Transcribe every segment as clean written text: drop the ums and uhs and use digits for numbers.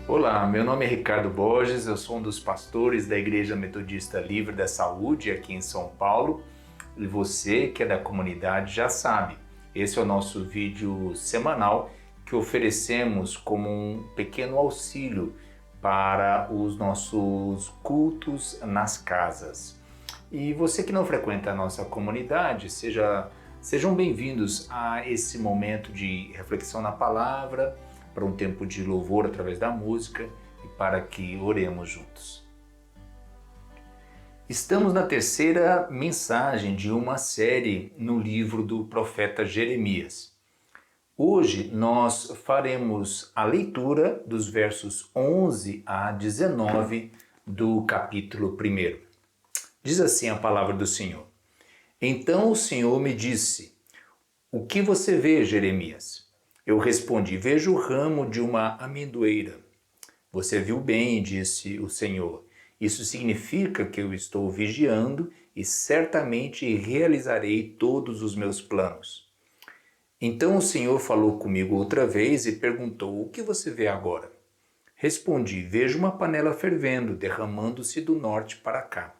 Olá, meu nome é Ricardo Borges, eu sou um dos pastores da Igreja Metodista Livre da Saúde aqui em São Paulo. E você que é da comunidade já sabe, esse é o nosso vídeo semanal que oferecemos como um pequeno auxílio para os nossos cultos nas casas. E você que não frequenta a nossa comunidade, sejam bem-vindos a esse momento de reflexão na palavra, para um tempo de louvor através da música e para que oremos juntos. Estamos na terceira mensagem de uma série no livro do profeta Jeremias. Hoje nós faremos a leitura dos versos 11 a 19 do capítulo 1. Diz assim a palavra do Senhor: Então o Senhor me disse: O que você vê, Jeremias? Eu respondi: vejo o ramo de uma amendoeira. Você viu bem, disse o Senhor. Isso significa que eu estou vigiando e certamente realizarei todos os meus planos. Então o Senhor falou comigo outra vez e perguntou: o que você vê agora? Respondi: vejo uma panela fervendo, derramando-se do norte para cá.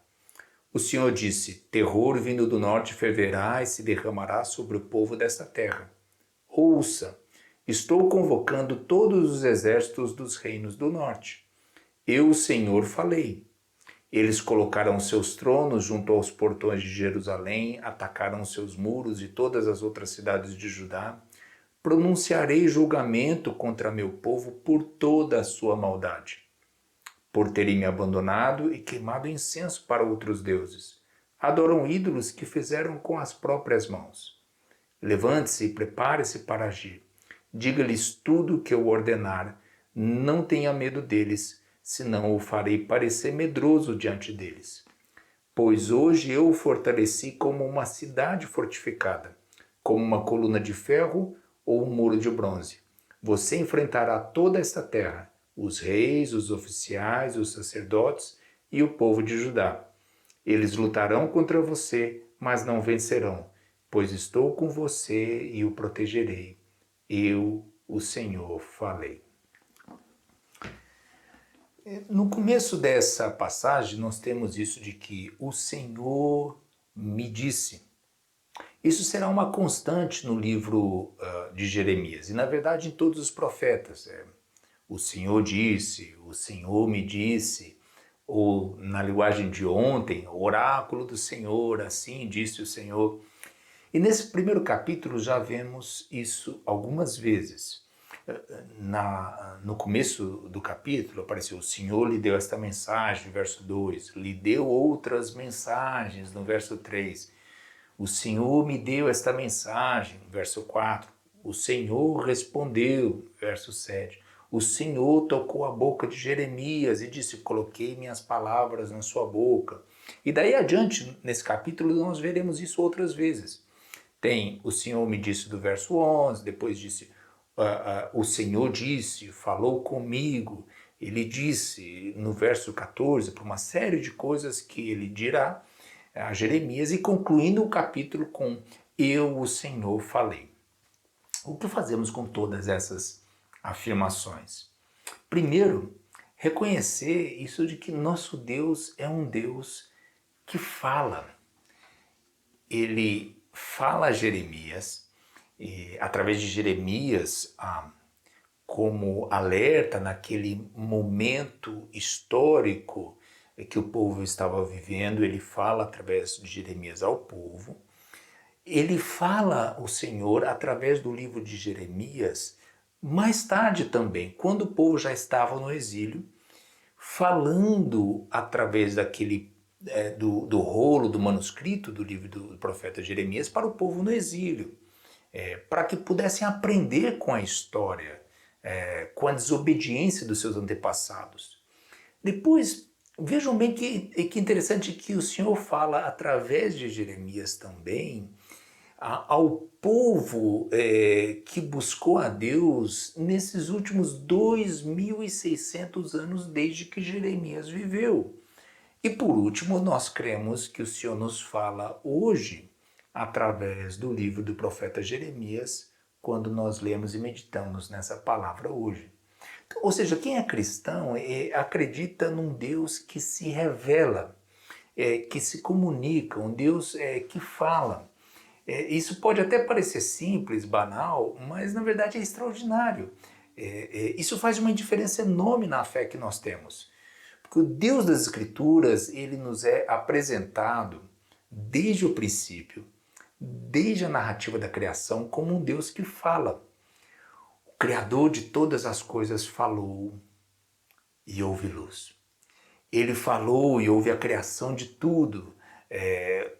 O Senhor disse: terror vindo do norte ferverá e se derramará sobre o povo desta terra. Ouça! Estou convocando todos os exércitos dos reinos do norte. Eu, o Senhor, falei. Eles colocaram seus tronos junto aos portões de Jerusalém, atacaram seus muros e todas as outras cidades de Judá. Pronunciarei julgamento contra meu povo por toda a sua maldade, por terem me abandonado e queimado incenso para outros deuses. Adoram ídolos que fizeram com as próprias mãos. Levante-se e prepare-se para agir. Diga-lhes tudo o que eu ordenar, não tenha medo deles, senão o farei parecer medroso diante deles. Pois hoje eu o fortaleci como uma cidade fortificada, como uma coluna de ferro ou um muro de bronze. Você enfrentará toda esta terra, os reis, os oficiais, os sacerdotes e o povo de Judá. Eles lutarão contra você, mas não vencerão, pois estou com você e o protegerei. Eu, o Senhor, falei. No começo dessa passagem, nós temos isso de que o Senhor me disse. Isso será uma constante no livro de Jeremias e, na verdade, em todos os profetas. O Senhor disse, o Senhor me disse, ou na linguagem de ontem, o oráculo do Senhor, assim disse o Senhor. E nesse primeiro capítulo já vemos isso algumas vezes. No começo do capítulo apareceu: o Senhor lhe deu esta mensagem, no verso 2, lhe deu outras mensagens, no verso 3. O Senhor me deu esta mensagem, no verso 4. O Senhor respondeu, verso 7. O Senhor tocou a boca de Jeremias e disse: coloquei minhas palavras na sua boca. E daí adiante, nesse capítulo, nós veremos isso outras vezes. Tem o Senhor me disse do verso 11, depois disse o Senhor disse, falou comigo. Ele disse no verso 14 para uma série de coisas que ele dirá a Jeremias e concluindo o capítulo com eu, o Senhor, falei. O que fazemos com todas essas afirmações? Primeiro, reconhecer isso de que nosso Deus é um Deus que fala. Ele fala a Jeremias, através de Jeremias, como alerta naquele momento histórico que o povo estava vivendo. Ele fala através de Jeremias ao povo. Ele fala o Senhor através do livro de Jeremias mais tarde também, quando o povo já estava no exílio, falando através daquele do rolo, do manuscrito do livro do profeta Jeremias para o povo no exílio, para que pudessem aprender com a história, com a desobediência dos seus antepassados. Depois, vejam bem que interessante que o Senhor fala através de Jeremias também ao povo que buscou a Deus nesses últimos 2.600 anos desde que Jeremias viveu. E por último, nós cremos que o Senhor nos fala hoje através do livro do profeta Jeremias, quando nós lemos e meditamos nessa palavra hoje. Ou seja, quem é cristão acredita num Deus que se revela, que se comunica, um Deus que fala. Isso pode até parecer simples, banal, mas na verdade é extraordinário. Isso faz uma diferença enorme na fé que nós temos. Porque o Deus das Escrituras, ele nos é apresentado desde o princípio, desde a narrativa da criação, como um Deus que fala. O Criador de todas as coisas falou e houve luz. Ele falou e houve a criação de tudo,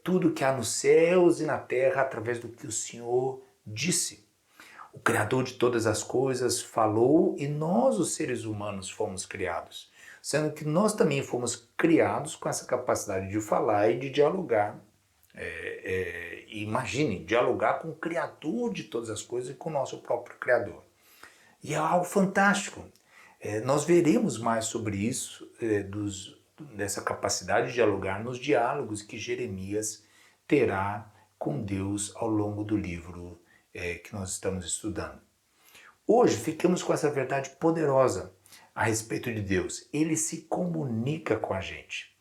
tudo que há nos céus e na terra através do que o Senhor disse. O Criador de todas as coisas falou e nós, os seres humanos, fomos criados. Sendo que nós também fomos criados com essa capacidade de falar e de dialogar. Imagine, dialogar com o Criador de todas as coisas e com o nosso próprio Criador. E é algo fantástico. Nós veremos mais sobre isso, dessa capacidade de dialogar nos diálogos que Jeremias terá com Deus ao longo do livro que nós estamos estudando. Hoje ficamos com essa verdade poderosa a respeito de Deus. Ele se comunica com a gente.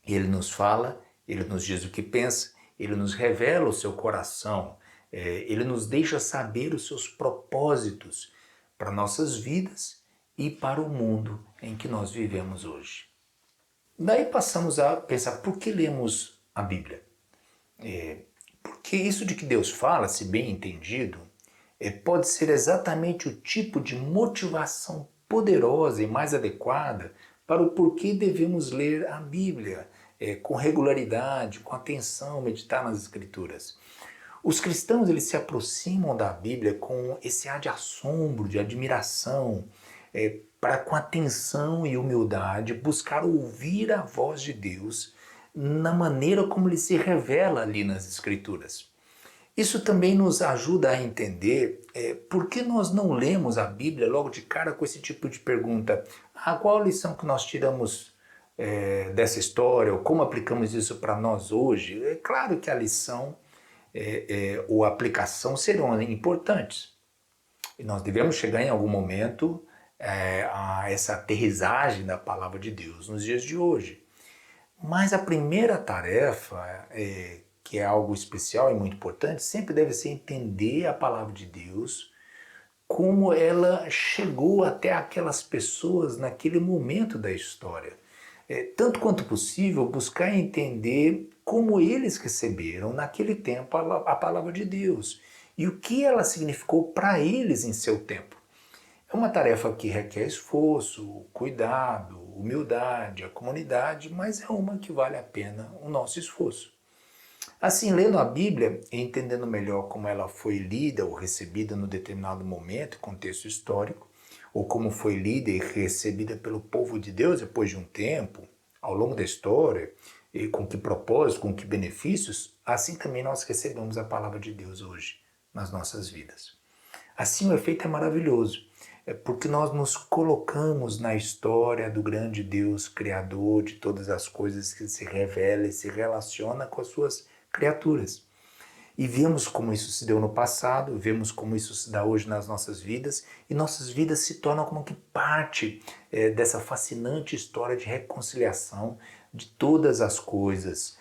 Ele nos fala, ele nos diz o que pensa, ele nos revela o seu coração, ele nos deixa saber os seus propósitos para nossas vidas e para o mundo em que nós vivemos hoje. Daí passamos a pensar, por que lemos a Bíblia? Porque isso de que Deus fala, se bem entendido, pode ser exatamente o tipo de motivação poderosa e mais adequada para o porquê devemos ler a Bíblia com regularidade, com atenção, meditar nas Escrituras. Os cristãos eles se aproximam da Bíblia com esse ar de assombro, de admiração, para com atenção e humildade buscar ouvir a voz de Deus na maneira como ele se revela ali nas Escrituras. Isso também nos ajuda a entender por que nós não lemos a Bíblia logo de cara com esse tipo de pergunta. Qual a lição que nós tiramos dessa história, ou como aplicamos isso para nós hoje? É claro que a lição ou a aplicação serão importantes. E nós devemos chegar em algum momento a essa aterrissagem da palavra de Deus nos dias de hoje. Mas a primeira tarefa, que é algo especial e muito importante, sempre deve ser entender a palavra de Deus, como ela chegou até aquelas pessoas naquele momento da história. Tanto quanto possível, buscar entender como eles receberam naquele tempo a palavra de Deus e o que ela significou para eles em seu tempo. É uma tarefa que requer esforço, cuidado, humildade, a comunidade, mas é uma que vale a pena o nosso esforço. Assim, lendo a Bíblia e entendendo melhor como ela foi lida ou recebida no determinado momento, contexto histórico, ou como foi lida e recebida pelo povo de Deus depois de um tempo, ao longo da história, e com que propósito, com que benefícios, assim também nós recebemos a palavra de Deus hoje nas nossas vidas. Assim o efeito é maravilhoso, porque nós nos colocamos na história do grande Deus Criador de todas as coisas que se revela e se relaciona com as suas criaturas. E vemos como isso se deu no passado, vemos como isso se dá hoje nas nossas vidas, e nossas vidas se tornam como que parte dessa fascinante história de reconciliação de todas as coisas,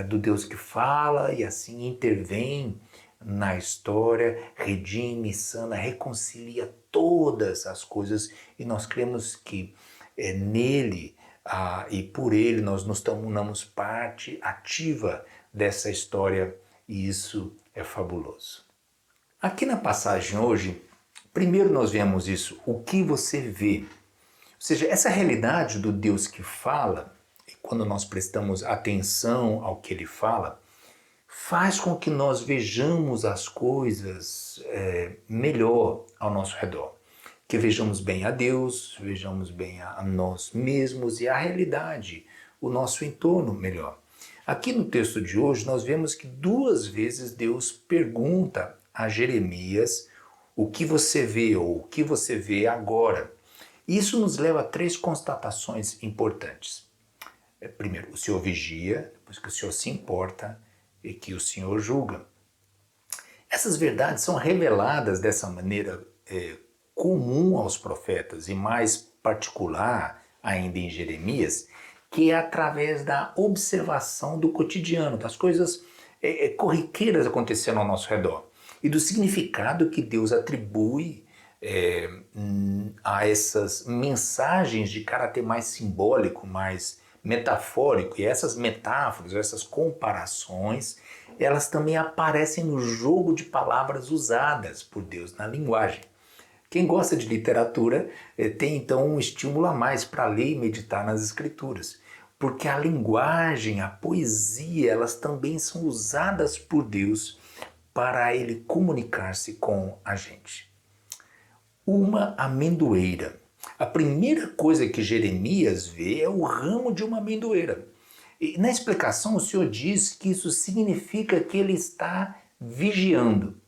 do Deus que fala e assim intervém na história, redime, sana, reconcilia todas as coisas, e nós cremos que nele e por ele nós nos tornamos parte ativa dessa história, e isso é fabuloso. Aqui na passagem hoje, primeiro nós vemos isso, o que você vê. Ou seja, essa realidade do Deus que fala, quando nós prestamos atenção ao que ele fala, faz com que nós vejamos as coisas melhor ao nosso redor. Que vejamos bem a Deus, vejamos bem a nós mesmos e a realidade, o nosso entorno melhor. Aqui no texto de hoje nós vemos que 2 vezes Deus pergunta a Jeremias o que você vê ou o que você vê agora. Isso nos leva a 3 constatações importantes. Primeiro, o Senhor vigia, depois que o Senhor se importa e que o Senhor julga. Essas verdades são reveladas dessa maneira comum aos profetas, e mais particular ainda em Jeremias, que é através da observação do cotidiano, das coisas corriqueiras acontecendo ao nosso redor, e do significado que Deus atribui a essas mensagens de caráter mais simbólico, mais metafórico. E essas metáforas, essas comparações, elas também aparecem no jogo de palavras usadas por Deus na linguagem. Quem gosta de literatura tem então um estímulo a mais para ler e meditar nas escrituras, porque a linguagem, a poesia, elas também são usadas por Deus para ele comunicar-se com a gente. Uma amendoeira. A primeira coisa que Jeremias vê é o ramo de uma amendoeira. E na explicação o Senhor diz que isso significa que ele está vigiando.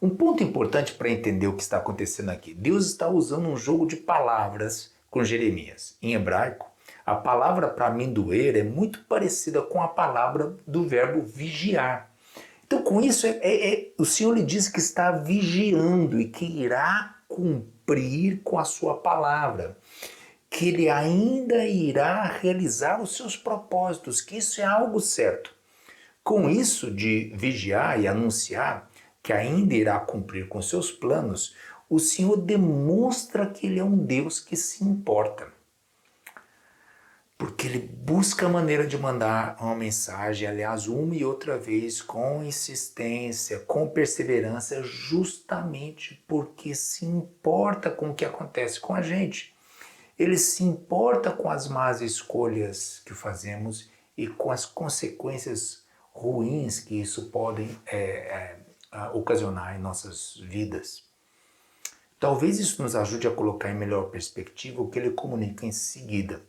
Um ponto importante para entender o que está acontecendo aqui. Deus está usando um jogo de palavras com Jeremias. Em hebraico, a palavra para amendoeira é muito parecida com a palavra do verbo vigiar. Então, com isso, o Senhor lhe diz que está vigiando e que irá cumprir com a sua palavra, que ele ainda irá realizar os seus propósitos, que isso é algo certo. Com isso de vigiar e anunciar que ainda irá cumprir com seus planos, o Senhor demonstra que ele é um Deus que se importa. Porque ele busca a maneira de mandar uma mensagem, aliás, uma e outra vez, com insistência, com perseverança, justamente porque se importa com o que acontece com a gente. Ele se importa com as más escolhas que fazemos e com as consequências ruins que isso pode ocasionar em nossas vidas. Talvez isso nos ajude a colocar em melhor perspectiva o que ele comunica em seguida,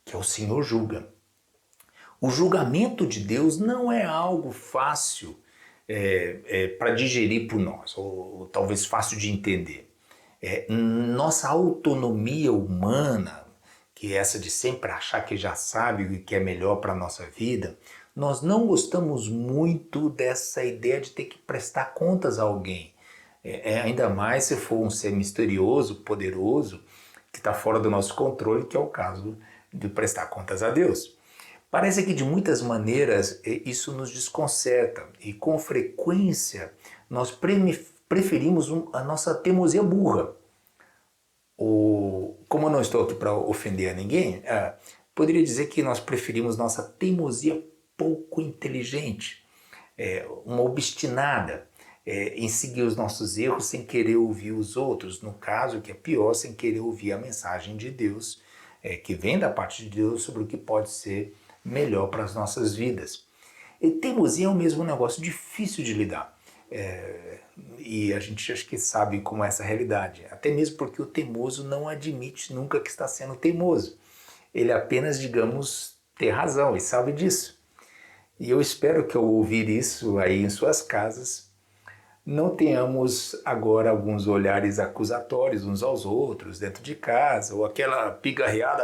que é o Senhor julga. O julgamento de Deus não é algo fácil para digerir por nós, ou talvez fácil de entender. Nossa autonomia humana, que é essa de sempre achar que já sabe o que é melhor para a nossa vida, nós não gostamos muito dessa ideia de ter que prestar contas a alguém. Ainda mais se for um ser misterioso, poderoso, que está fora do nosso controle, que é o caso de prestar contas a Deus. Parece que de muitas maneiras isso nos desconcerta e com frequência nós preferimos a nossa teimosia burra. Como eu não estou aqui para ofender a ninguém, poderia dizer que nós preferimos nossa teimosia pouco inteligente, uma obstinada em seguir os nossos erros sem querer ouvir os outros, no caso que é pior, sem querer ouvir a mensagem de Deus, que vem da parte de Deus sobre o que pode ser melhor para as nossas vidas. E teimosia é o mesmo negócio difícil de lidar. E a gente acho que sabe como é essa realidade. Até mesmo porque o teimoso não admite nunca que está sendo teimoso. Ele apenas, digamos, tem razão e sabe disso. E eu espero que ao ouvir isso aí em suas casas, não tenhamos agora alguns olhares acusatórios uns aos outros dentro de casa, ou aquela pigarreada,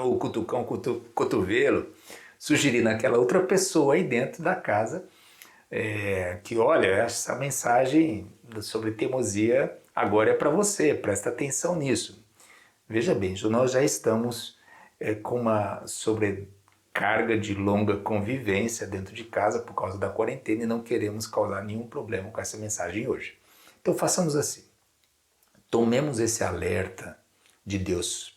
o cutucão, cotovelo, sugerindo aquela outra pessoa aí dentro da casa que, olha, essa mensagem sobre teimosia agora é para você, presta atenção nisso. Veja bem, nós já estamos com uma sobrecarga de longa convivência dentro de casa por causa da quarentena e não queremos causar nenhum problema com essa mensagem hoje. Então façamos assim, tomemos esse alerta de Deus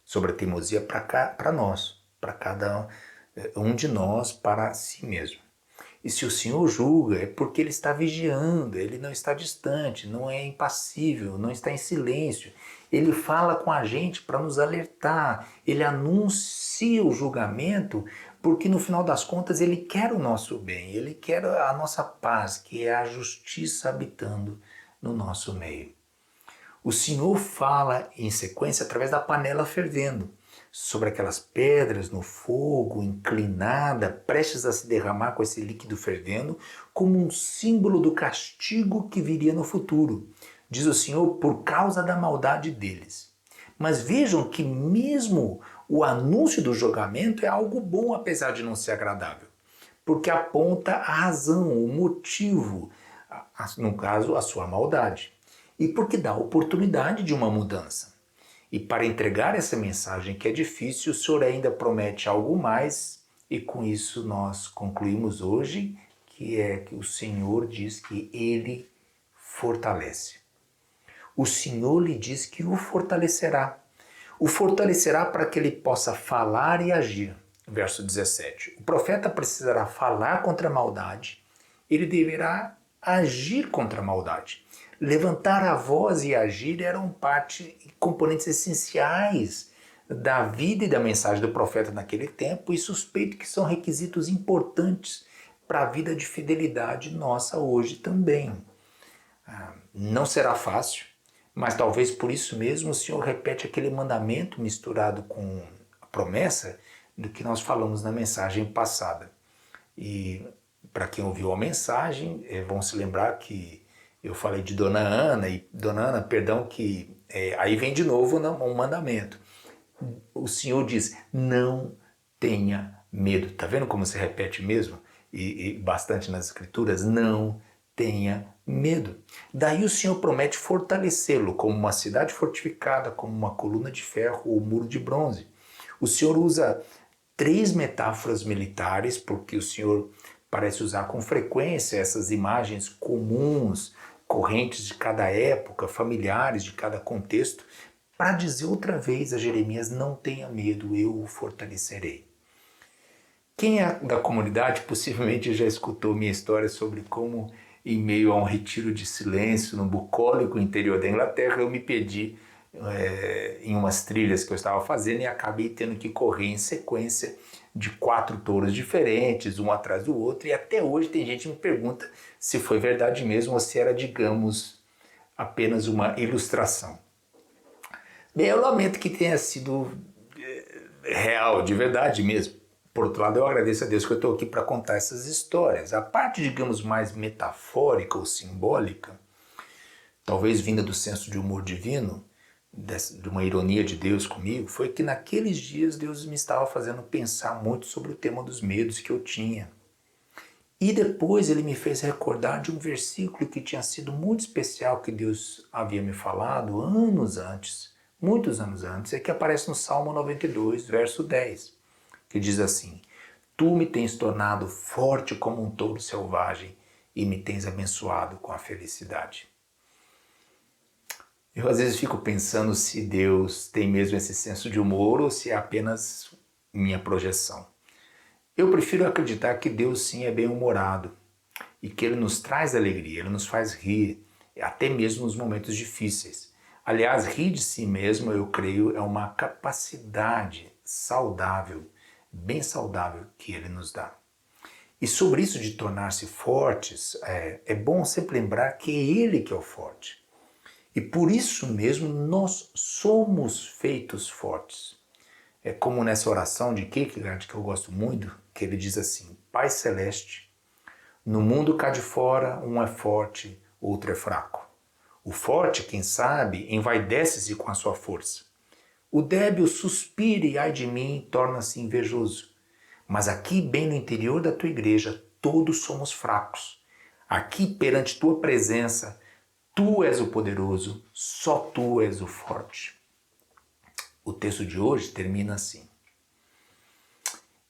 sobre a teimosia para nós, para cada um de nós, para si mesmo. E se o Senhor julga, é porque Ele está vigiando, Ele não está distante, não é impassível, não está em silêncio. Ele fala com a gente para nos alertar, Ele anuncia o julgamento porque no final das contas Ele quer o nosso bem, Ele quer a nossa paz, que é a justiça habitando no nosso meio. O Senhor fala em sequência através da panela fervendo, sobre aquelas pedras no fogo, inclinada, prestes a se derramar com esse líquido fervendo, como um símbolo do castigo que viria no futuro. Diz o Senhor, por causa da maldade deles. Mas vejam que mesmo o anúncio do julgamento é algo bom, apesar de não ser agradável, porque aponta a razão, o motivo, no caso, a sua maldade. e porque dá oportunidade de uma mudança. E para entregar essa mensagem que é difícil, o Senhor ainda promete algo mais, e com isso nós concluímos hoje, que é que o Senhor diz que Ele fortalece. O Senhor lhe diz que o fortalecerá. O fortalecerá para que ele possa falar e agir. Verso 17. O profeta precisará falar contra a maldade, ele deverá agir contra a maldade. Levantar a voz e agir eram componentes essenciais da vida e da mensagem do profeta naquele tempo, e suspeito que são requisitos importantes para a vida de fidelidade nossa hoje também. Não será fácil, mas talvez por isso mesmo o Senhor repete aquele mandamento misturado com a promessa do que nós falamos na mensagem passada. E para quem ouviu a mensagem, vão se lembrar que eu falei de Dona Ana, e Dona Ana, perdão, que aí vem de novo um mandamento. O Senhor diz, não tenha medo. Tá vendo como se repete mesmo? E bastante nas escrituras, não tenha medo. Daí o Senhor promete fortalecê-lo como uma cidade fortificada, como uma coluna de ferro ou muro de bronze. O Senhor usa 3 metáforas militares, porque o Senhor parece usar com frequência essas imagens comuns, correntes de cada época, familiares de cada contexto, para dizer outra vez a Jeremias, não tenha medo, eu o fortalecerei. Quem é da comunidade possivelmente já escutou minha história sobre como, em meio a um retiro de silêncio no bucólico interior da Inglaterra, eu me perdi em umas trilhas que eu estava fazendo e acabei tendo que correr em sequência de 4 touros diferentes, um atrás do outro, e até hoje tem gente que me pergunta se foi verdade mesmo ou se era, digamos, apenas uma ilustração. Bem, eu lamento que tenha sido real, de verdade mesmo. Por outro lado, eu agradeço a Deus que eu estou aqui para contar essas histórias. A parte, digamos, mais metafórica ou simbólica, talvez vinda do senso de humor divino, de uma ironia de Deus comigo, foi que naqueles dias Deus me estava fazendo pensar muito sobre o tema dos medos que eu tinha. E depois ele me fez recordar de um versículo que tinha sido muito especial que Deus havia me falado anos antes, muitos anos antes, é que aparece no Salmo 92, verso 10, que diz assim: Tu me tens tornado forte como um touro selvagem e me tens abençoado com a felicidade. Eu às vezes fico pensando se Deus tem mesmo esse senso de humor ou se é apenas minha projeção. Eu prefiro acreditar que Deus sim é bem-humorado e que Ele nos traz alegria, Ele nos faz rir, até mesmo nos momentos difíceis. Aliás, rir de si mesmo, eu creio, é uma capacidade saudável, bem saudável que Ele nos dá. E sobre isso de tornar-se fortes, é bom sempre lembrar que é Ele que é o forte. E por isso mesmo nós somos feitos fortes. É como nessa oração de Kierkegaard, que eu gosto muito, que ele diz assim: Pai Celeste, no mundo cá de fora um é forte, outro é fraco. O forte, quem sabe, envaidece-se com a sua força. O débil suspira e ai de mim torna-se invejoso. Mas aqui, bem no interior da tua igreja, todos somos fracos. Aqui, perante tua presença, tu és o poderoso, só tu és o forte. O texto de hoje termina assim: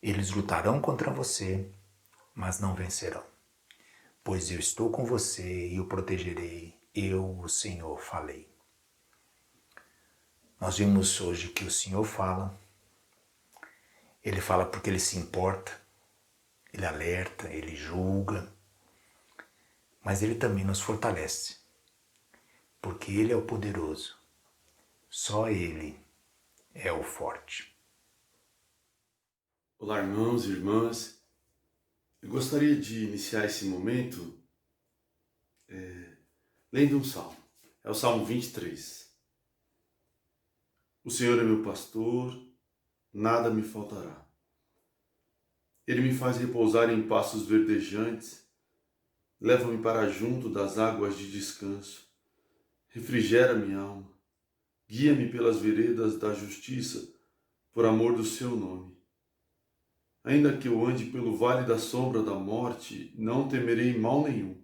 Eles lutarão contra você, mas não vencerão. Pois eu estou com você e o protegerei, eu, o Senhor, falei. Nós vimos hoje que o Senhor fala, Ele fala porque Ele se importa, Ele alerta, Ele julga, mas Ele também nos fortalece, porque Ele é o poderoso, só Ele é o forte. Olá, irmãos e irmãs. Eu gostaria de iniciar esse momento lendo um salmo. É o Salmo 23. O Senhor é meu pastor, nada me faltará. Ele me faz repousar em pastos verdejantes, leva-me para junto das águas de descanso, refrigera minha alma, guia-me pelas veredas da justiça, por amor do seu nome. Ainda que eu ande pelo vale da sombra da morte, não temerei mal nenhum,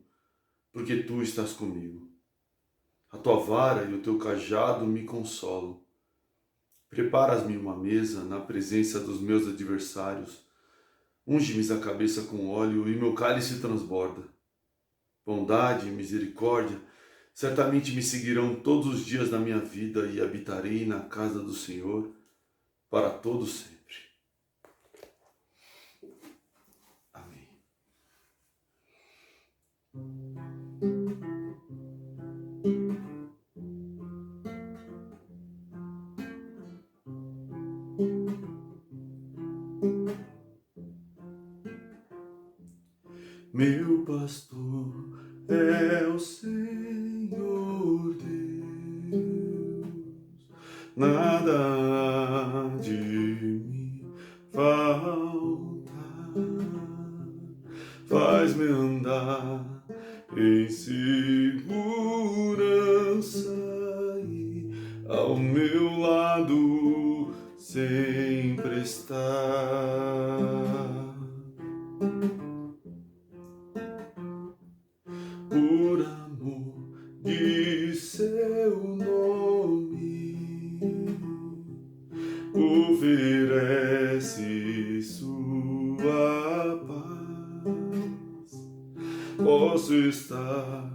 porque tu estás comigo. A tua vara e o teu cajado me consolam. Preparas-me uma mesa na presença dos meus adversários. Unge-me a cabeça com óleo e meu cálice transborda. Bondade e misericórdia certamente me seguirão todos os dias da minha vida e habitarei na casa do Senhor para todo sempre. Amém. Meu pastor é o Senhor Deus, nada há de me faltar. Faz-me andar em segurança e ao meu lado sempre está. Por amor de seu nome, oferece sua paz. Posso estar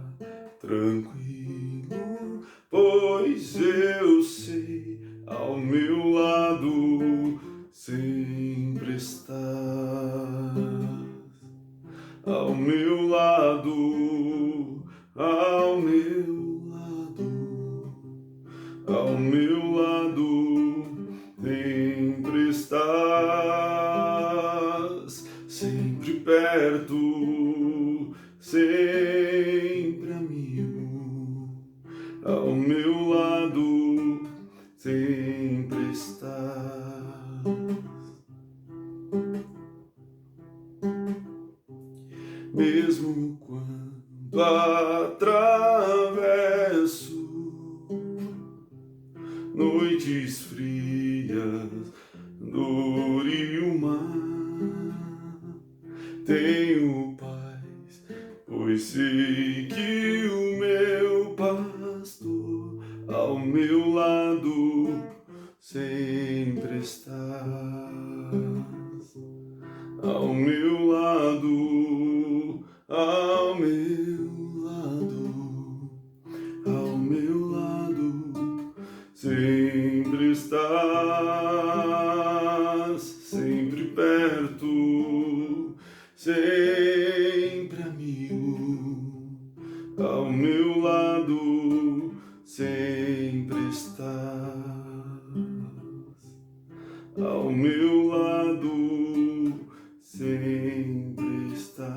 tranquilo, pois eu sei, ao meu lado sempre estás. Ao meu lado, ao meu lado, ao meu lado, sempre estás, sempre perto, sempre amigo. Ao meu lado, sempre estás. Mesmo quando atravesso noites frias, dor e o mar, tenho paz, pois sei que o meu pastor ao meu lado sempre estás. Ao meu lado, ao meu lado, ao meu lado, sempre estás, sempre perto, sempre amigo. Ao meu lado, sempre estás, ao meu lado, sempre está.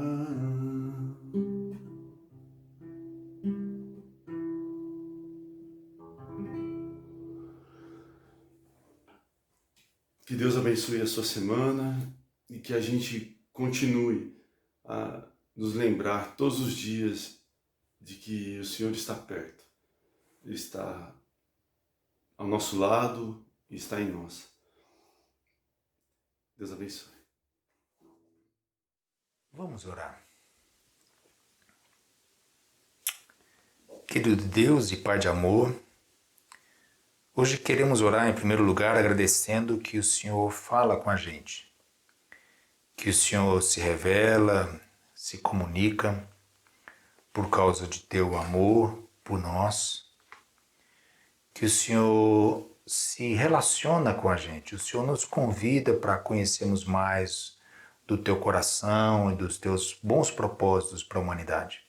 Que Deus abençoe a sua semana e que a gente continue a nos lembrar todos os dias de que o Senhor está perto. Ele está ao nosso lado e está em nós. Deus abençoe. Vamos orar. Querido Deus e Pai de amor, hoje queremos orar em primeiro lugar agradecendo que o Senhor fala com a gente, que o Senhor se revela, se comunica por causa de teu amor por nós, que o Senhor se relaciona com a gente, o Senhor nos convida para conhecermos mais do teu coração e dos teus bons propósitos para a humanidade.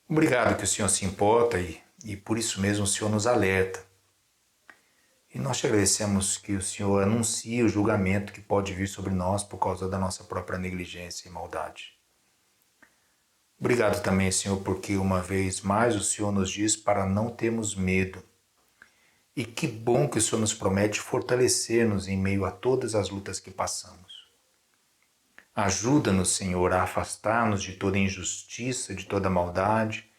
Obrigado que o Senhor se importa e por isso mesmo o Senhor nos alerta. E nós te agradecemos que o Senhor anuncia o julgamento que pode vir sobre nós por causa da nossa própria negligência e maldade. Obrigado também, Senhor, porque uma vez mais o Senhor nos diz para não termos medo. E que bom que o Senhor nos promete fortalecer-nos em meio a todas as lutas que passamos. Ajuda-nos, Senhor, a afastar-nos de toda injustiça, de toda maldade,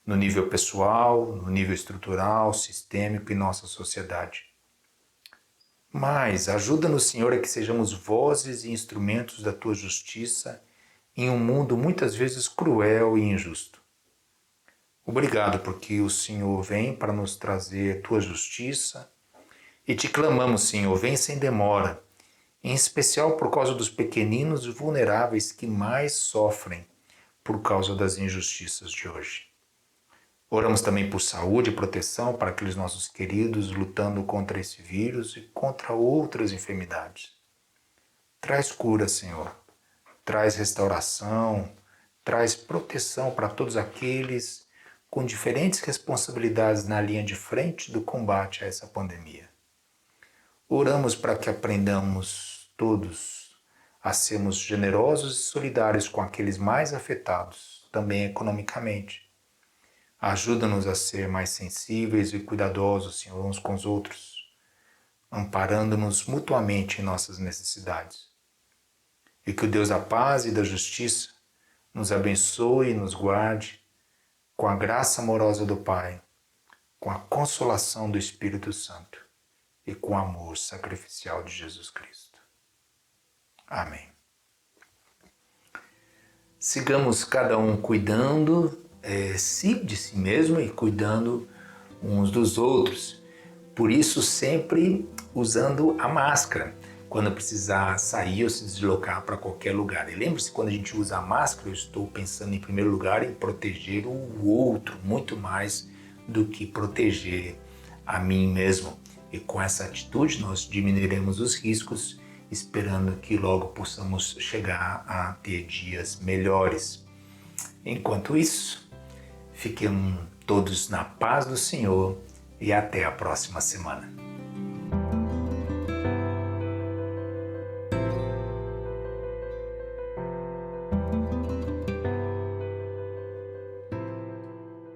no nível pessoal, no nível estrutural, sistêmico e nossa sociedade. Mas ajuda-nos, Senhor, a que sejamos vozes e instrumentos da Tua justiça em um mundo muitas vezes cruel e injusto. Obrigado porque o Senhor vem para nos trazer tua justiça e te clamamos, Senhor, vem sem demora, em especial por causa dos pequeninos e vulneráveis que mais sofrem por causa das injustiças de hoje. Oramos também por saúde e proteção para aqueles nossos queridos lutando contra esse vírus e contra outras enfermidades. Traz cura, Senhor. Traz restauração, traz proteção para todos aqueles com diferentes responsabilidades na linha de frente do combate a essa pandemia. Oramos para que aprendamos todos a sermos generosos e solidários com aqueles mais afetados, também economicamente. Ajuda-nos a ser mais sensíveis e cuidadosos, Senhor, uns com os outros, amparando-nos mutuamente em nossas necessidades. E que o Deus da paz e da justiça nos abençoe e nos guarde com a graça amorosa do Pai, com a consolação do Espírito Santo e com o amor sacrificial de Jesus Cristo. Amém. Sigamos cada um cuidando de si mesmo e cuidando uns dos outros. Por isso, sempre usando a máscara quando precisar sair ou se deslocar para qualquer lugar. E lembre-se, quando a gente usa a máscara, eu estou pensando em primeiro lugar em proteger o outro, muito mais do que proteger a mim mesmo. E com essa atitude nós diminuiremos os riscos, esperando que logo possamos chegar a ter dias melhores. Enquanto isso, fiquem todos na paz do Senhor e até a próxima semana.